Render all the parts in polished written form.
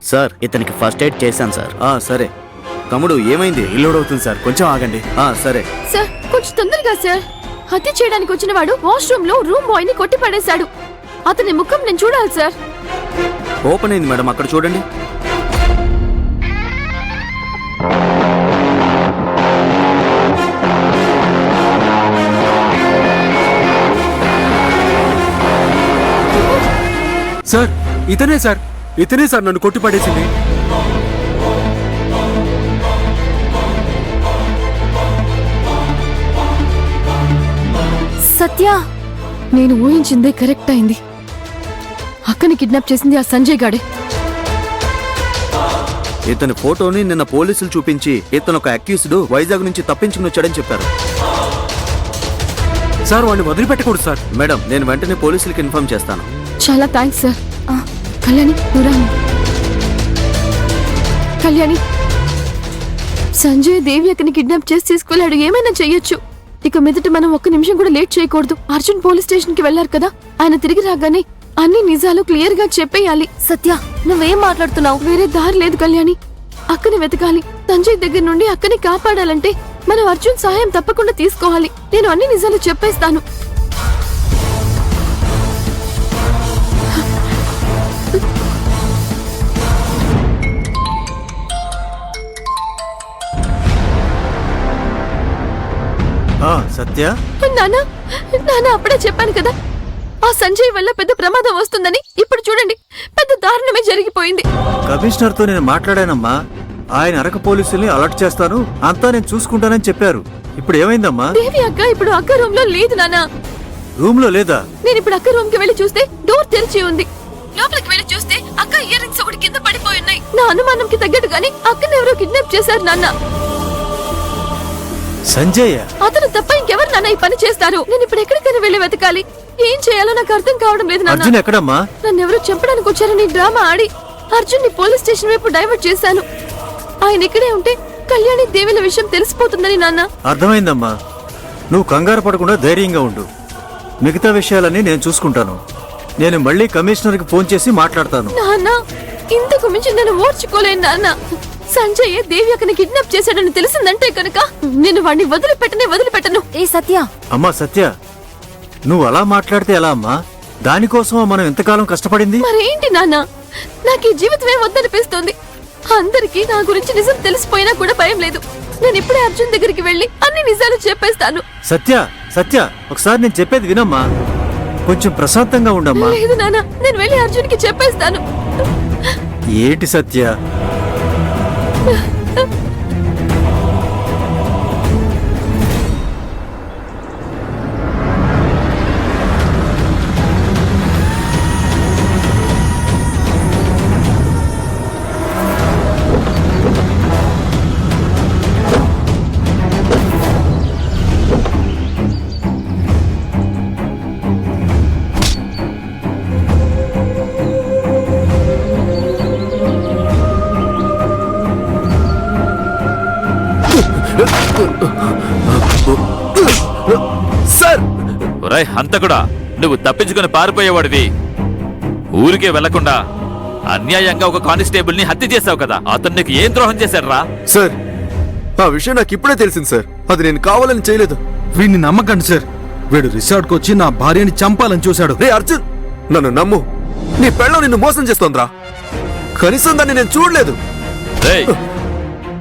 Sir ఇతనికి first aid చేశాను sir. సరే తమ్ముడు, ఏమైంది? రీలోడ్ అవుతుంది సార్, కొంచెం ఆగండి. సరే సార్ కొంచెం తొందరగా సార్. హత్య చేయడానికి వచ్చిన వాడు వాష్రూమ్ లో రూమ్ బాయ్ ని కొట్టి పడేశాడు. అతని ముఖం నేను చూడాలి సార్. ఓపెన్ అయింది మేడం, అక్కడ చూడండి. సార్ ఇతనే సార్ నన్ను కొట్టి పడేసింది. సత్య, నేను ఊహించిందే కరెక్ట్ అయింది. అక్కని కిడ్నాప్ చేసింది ఆ సంజయ్ గాడే. ఇతని ఫోటోని నిన్న పోలీసులు చూపించి ఇతను ఒక అక్యూజ్డ్ వైజాగ్ నుంచి తప్పించుకుని వచ్చాడని చెప్పారు. సార్ వాడిని వదిలిపెట్టకూడదు సార్. మేడం, నేను వెంటనే పోలీసులకు ఇన్ఫార్మ్ చేస్తాను. చాలా థ్యాంక్స్ సార్. కళ్యాణి నురాని. కళ్యాణి, సంజయ్ దేవి అక్కని కిడ్నాప్ చేసి తీసుకెళ్లాడు. ఏమైనా చెయ్యొచ్చు. ఇక మీదట మనం ఒక్క నిమిషం కూడా లేట్ చేయకూడదు. అర్జున్ పోలీస్ స్టేషన్ కి వెళ్లారు కదా, ఆయన తిరిగి రాగానే అన్ని నిజాలు క్లియర్ గా చెప్పేయాలి. సత్య, నువ్వేం మాట్లాడుతున్నావు? వేరే దారి లేదు కళ్యాణి. అక్కని వెతకాలి. సంజయ్ దగ్గర నుండి అక్కని కాపాడాలంటే మనం అర్జున్ సహాయం తప్పకుండా తీసుకోవాలి. నేను అన్ని నిజాలు చెప్పేస్తాను. సత్య, నాన్న అప్పుడే చెప్పాను కదా, ఆ సంజయ్ వల్ల పెద్ద ప్రమాదం వస్తుందని. ఇప్పుడు చూడండి, పెద్ద దారుణమే జరిగిపోయింది. కమిషనర్ తో నేను మాట్లాడానమ్మా. ఆయన అరక పోలీసుల్ని అలర్ట్ చేస్తాను, అంతా నేను చూసుకుంటానని చెప్పారు. ఇప్పుడు ఏమైందమ్మా? దేవి అక్క ఇప్పుడు అక్క రూమ్ లో లేదు నాన్న. రూమ్ లో లేదా? నేను ఇప్పుడు అక్క రూమ్ కి వెళ్లి చూస్తే డోర్ తెరిచి ఉంది. లోపలికి వెళ్లి చూస్తే అక్క ఇయర్ రింగ్స్ ఒకటి కింద పడిపోయి ఉన్నాయి. నా అనుమానంకి తగ్గట్టుగానే అక్కని ఎవరో కిడ్నాప్ చేశారు నాన్న. సంజయ్ అతను తప్ప ఇంకెవరు నాన్న ఈ పని చేస్తారు? నేను ఇప్పుడు ఎక్కడికైనా వెళ్లి వెతకాలి. ఏం చేయాలో నాకు అర్థం కావడం లేదు నాన్న. అర్జున్ ఎక్కడమ్మా? నన్ను ఎవరో చంపడానికి వచ్చారని డ్రామా ఆడి అర్జున్ ని పోలీస్ స్టేషన్ వైపు డైవర్ట్ చేశాను. ఆయన ఇక్కడే ఉంటే కళ్యాణి దేవిల విషయం తెలిసిపోతుందని నాన్న. అర్థమైందమ్మా. నువ్వు కంగారు పడకుండా ధైర్యంగా ఉండు. మిగతా విషయాలన్నీ నేను చూసుకుంటాను. నేను మళ్ళీ కమిషనర్ కి ఫోన్ చేసి మాట్లాడతాను. నాన్న, ఇంతకు మించి నేను ఓర్చుకోలేను నాన్న. సంజయ్ దేవి అక్కని కిడ్నాప్ చేశాడని తెలిసిందంటే కనుక నేను వాడిని వదిలిపెట్టను. ఏ సత్య! అమ్మా సత్య, నువ్వు అలా మాట్లాడితే ఎలా అమ్మా? దానికోసం మనం ఎంతకాలం కష్టపడింది. మరేంటి నాన్న, నాకు ఈ జీవితమే వద్దనిపిస్తుంది. అందరికీ నా గురించి నిజం తెలిసిపోయినా కూడా భయం లేదు. నేను ఇప్పుడే అర్జున్ దగ్గరికి వెళ్లి అన్ని నిజాలు చెప్పేస్తాను. సత్య ఒకసారి నేను చెప్పేది వినమ్మా. కొంచెం ప్రశాంతంగా ఉండమ్మా. లేదు నాన్న, నేను వెళ్లి అర్జున్ కి చెప్పేస్తాను. ఏంటి సత్య? సార్! ఒరేయ్ హంతకుడా, నువ్వు తప్పించుకుని పారిపోయేవాడివి. ఊరికే వెళ్లకుండా అన్యాయంగా ఒక కానిస్టేబుల్ ని హత్య చేశావు కదా. అతను నీకు ఏం ద్రోహం చేశారా? సార్, ఆ విషయం నాకు ఇప్పుడే తెలిసింది సార్. అది నేను కావాలని చేయలేదు. వీడిని నమ్మకండి సార్. వీడు రిసార్ట్కి వచ్చి నా భార్యని చంపాలని చూశాడు. రే అర్జున్, నన్ను నమ్ము. నీ పెళ్ళం నిన్ను మోసం చేస్తోందిరా. కనీసం దాన్ని నేను చూడలేదు. రేయ్,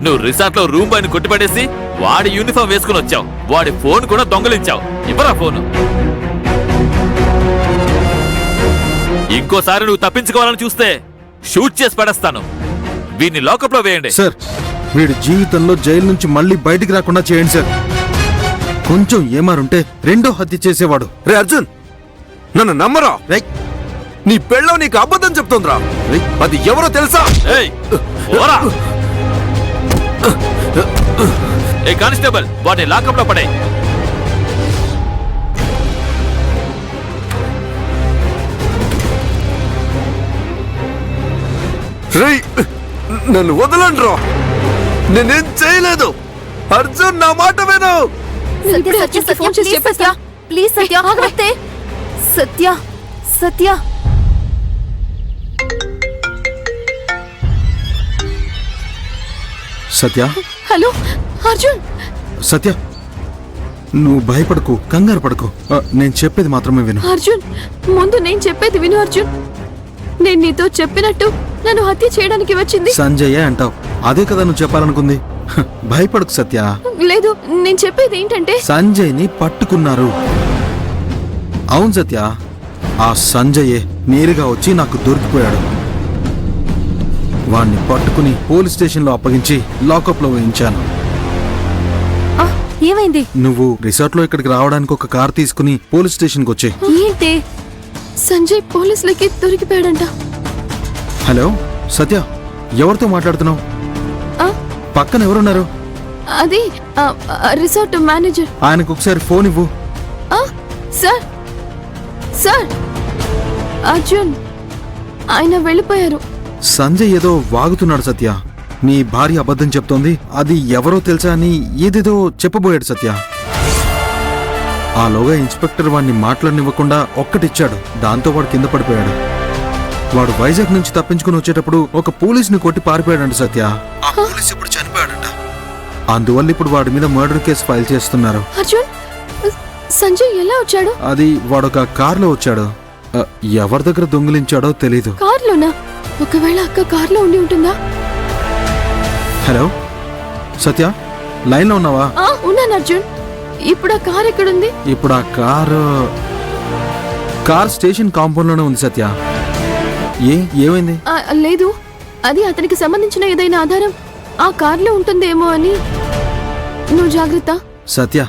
నువ్వు రిసార్ట్ లో రూమ్ బాయ్ ని కొట్టిపడేసి వాడి యూనిఫామ్ వేసుకుని వచ్చావు. వాడి ఫోన్ కూడా దొంగలించావు. ఇవ్వరా ఫోను. ఇంకోసారి నువ్వు తప్పించుకోవాలని చూస్తే షూట్ చేసి పడేస్తాను. వీడిని లాకప్ లో వేయండి. సార్, వీడి జీవితంలో జైలు నుంచి మళ్ళీ బయటికి రాకుండా చేయండి సార్. కొంచెం ఏమారుంటే రెండో హత్య చేసేవాడు. రే అర్జున్, నన్ను నమ్మరా. నీ పెళ్ళం నీకు అబద్ధం చెప్తోందిరా. అది ఎవరో తెలుసా? ఏయ్, ఓరా. ఏ కానిస్టేబుల్, వాడిని లాకప్ లో పడే. నన్ను వదలండి రా. నేనేం చేయలేదు. అర్జున్, నా మాట విను. ఫోన్ చేసి చెప్పేస్తా. ప్లీజ్ సత్య, ఆగవే. సత్య. సత్య హలో అర్జున్. సత్య నువ్వు భయపడకు, కంగారు పడకు. నేను చెప్పేది మాత్రమే విను. అర్జున్, ముందు నేను చెప్పేది విను అర్జున్. నేను నీతో చెప్పినట్టు నన్ను హత్య చేయడానికి వచ్చింది సంజయ్ అంటావు, అదే కదా నువ్వు చెప్పాలనుకుంది. భయపడకు సత్య. లేదు, నేను చెప్పేది ఏంటంటే సంజయ్ని పట్టుకున్నారు. అవును సత్య, ఆ సంజయే నేరుగా వచ్చి నాకు దొరికిపోయాడు. వాణ్ణి పట్టుకుని పోలీస్ స్టేషన్లో అప్పగించి లాకప్లో వేయించాను. ఆ, ఏమైంది? నువ్వు రిసార్ట్లో ఇక్కడికి రావడానికి ఒక కార్ తీసుకుని పోలీస్ స్టేషన్కి వచ్చే. ఏంటి? సంజయ్ పోలీసులకి దొరికిపోయాడంట. హలో సత్య, ఎవరితో మాట్లాడుతున్నావు? ఆ, పక్కన ఎవరున్నారు? అది రిసార్ట్ మేనేజర్. ఆయనకు ఒకసారి ఫోన్ ఇవ్వు. ఆ, సార్ సార్ అర్జున్, ఆయన వెళ్ళిపోయారు. సంజయ్ ఏదో వాగుతున్నాడు సత్య. నీ భార్య అబద్ధం చెప్తోంది, అది ఎవరో తెలుసా అని ఏదేదో చెప్పబోయాడు సత్య. ఆలోగా ఇన్స్పెక్టర్ వాడిని మాట్లాడనివ్వకుండా ఒక్కటిచ్చాడు. దాంతో వాడు కింద పడిపోయాడు. వాడు వైజాగ్ నుంచి తప్పించుకుని వచ్చేటప్పుడు ఒక పోలీసుని కొట్టి పారిపోయాడంట సత్య. ఆ పోలీస్ ఇప్పుడు చనిపోయాడంట. అందువల్ల ఇప్పుడు వాడి మీద మర్డర్ కేసు ఫైల్ చేస్తున్నారు. అర్జున్, సంజయ్ ఎలా వచ్చాడు? అది వాడొక కార్లో వచ్చాడు. ఎవరి దగ్గర దొంగిలించాడో తెలీదు. కార్లోనా? ఒకవేళ అక్క కార్లో ఉండి ఉంటుందా? హలో సత్య, లైన్లో ఉన్నావా? ఉన్నాను అర్జున్. ఇప్పుడు ఆ కార్ ఎక్కడుంది? ఇప్పుడు ఆ కార్ స్టేషన్ కాంపౌండ్ లోనే ఉంది సత్య. ఏమైంది? లేదు, అది అతనికి సంబంధించిన ఏదైనా ఆధారం ఆ కార్లో ఉంటుందేమో అని. నువ్వు జాగ్రత్త. సత్య,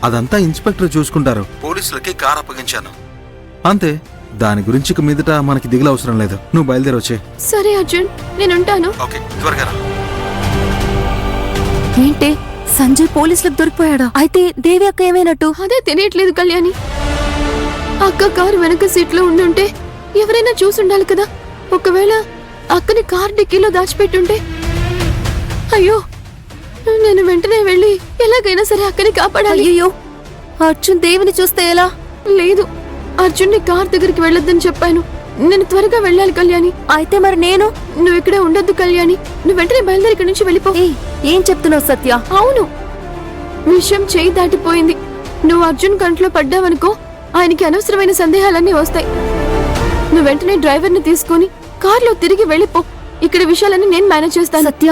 అదంతా ఇన్స్పెక్టర్ చూసుకుంటారు. పోలీసులకి కార్ అప్పగించాను అంతే. దాని గురించి ఇక మీదట మనకి దిగులు అవసరం లేదు. నువ్వు బయలుదేరి వచ్చే. సరే అర్జున్, నేనుంటాను. ఓకే, త్వరగా రా. ఏంటి, సంజయ్ పోలీసులకు దొరికిపోయాడా? అయితే దేవి అక్క ఏమైనట్టు? అదే తెలియట్లేదు కళ్యాణి. అక్క కారు వెనక సీట్లో ఉండుంటే ఎవరైనా చూసుండాలి కదా. ఒకవేళ అక్కని కార్ డిక్కీలో దాచిపెట్టుంటే. అయ్యో, నేను వెంటనే వెళ్ళి ఎలాగైనా సరే అక్కని కాపాడాలి. అయ్యో, అర్జున్ దేవిని చూస్తే ఎలా? లేదు, అర్జున్ని కార్ దగ్గరికి వెళ్ళొద్దని చెప్పాను. నేను త్వరగా వెళ్ళాలి కళ్యాణి. అయితే మరి నేను? నువ్వు ఇక్కడే ఉండొద్దు కళ్యాణి. నువ్వు వెంటనే బయలుదేరి ఇక్కడి నుంచి వెళ్ళిపో. ఏం చెప్తున్నావు సత్య? అవును, విషయం చేయి దాటిపోయింది. నువ్వు అర్జున్ కంట్లో పడ్డావనుకో, ఆయనకి అనవసరమైన సందేహాలన్నీ వస్తాయి. నువ్వు వెంటనే డ్రైవర్ని తీసుకుని కార్లో తిరిగి వెళ్ళిపో. ఇక్కడ విషయాలన్నీ నేను మేనేజ్ చేస్తాను. సత్య,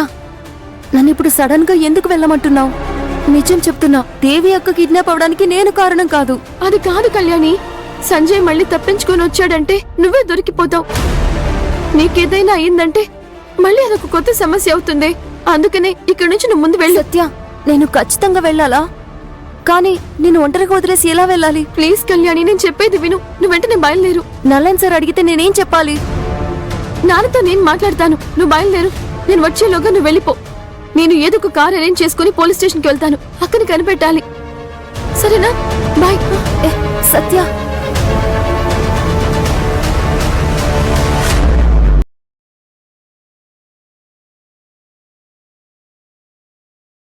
నన్ను ఇప్పుడు సడన్ గా ఎందుకు వెళ్ళమంటున్నావు? నిజం చెప్తున్నా, దేవి అక్క కిడ్నాప్ అవడానికి నేను కారణం కాదు. అది కాదు కళ్యాణి. సంజయ్ మళ్ళీ తప్పించుకొని వచ్చాడంటే నువ్వే దొరికిపోతావు. నీకేదైనా అయిందంటే మళ్ళీ అదొక కొత్త సమస్య అవుతుంది. అందుకనే ఇక్కడి నుంచి నువ్వు ముందు వెళ్ళు. సత్య, నేను ఖచ్చితంగా వెళ్ళాలా? కానీ నేను ఒంటరిగా వదిలేసి ఎలా వెళ్ళాలి? ప్లీజ్ కళ్యాణి, నేను చెప్పేది విను. నువ్వు వెంటనే బయలుదేరు. నల్లన్ సార్ అడిగితే నేనేం చెప్పాలి? నాన్నతో నేను మాట్లాడతాను. నువ్వు బయలుదేరు. నేను వచ్చేలోగా నువ్వు వెళ్ళిపో. నేను ఏదో ఒక కార్ అరేంజ్ చేసుకుని పోలీస్ స్టేషన్కి వెళ్తాను. అక్కని కనిపెట్టాలి. సరేనా? బాయ్. సత్య,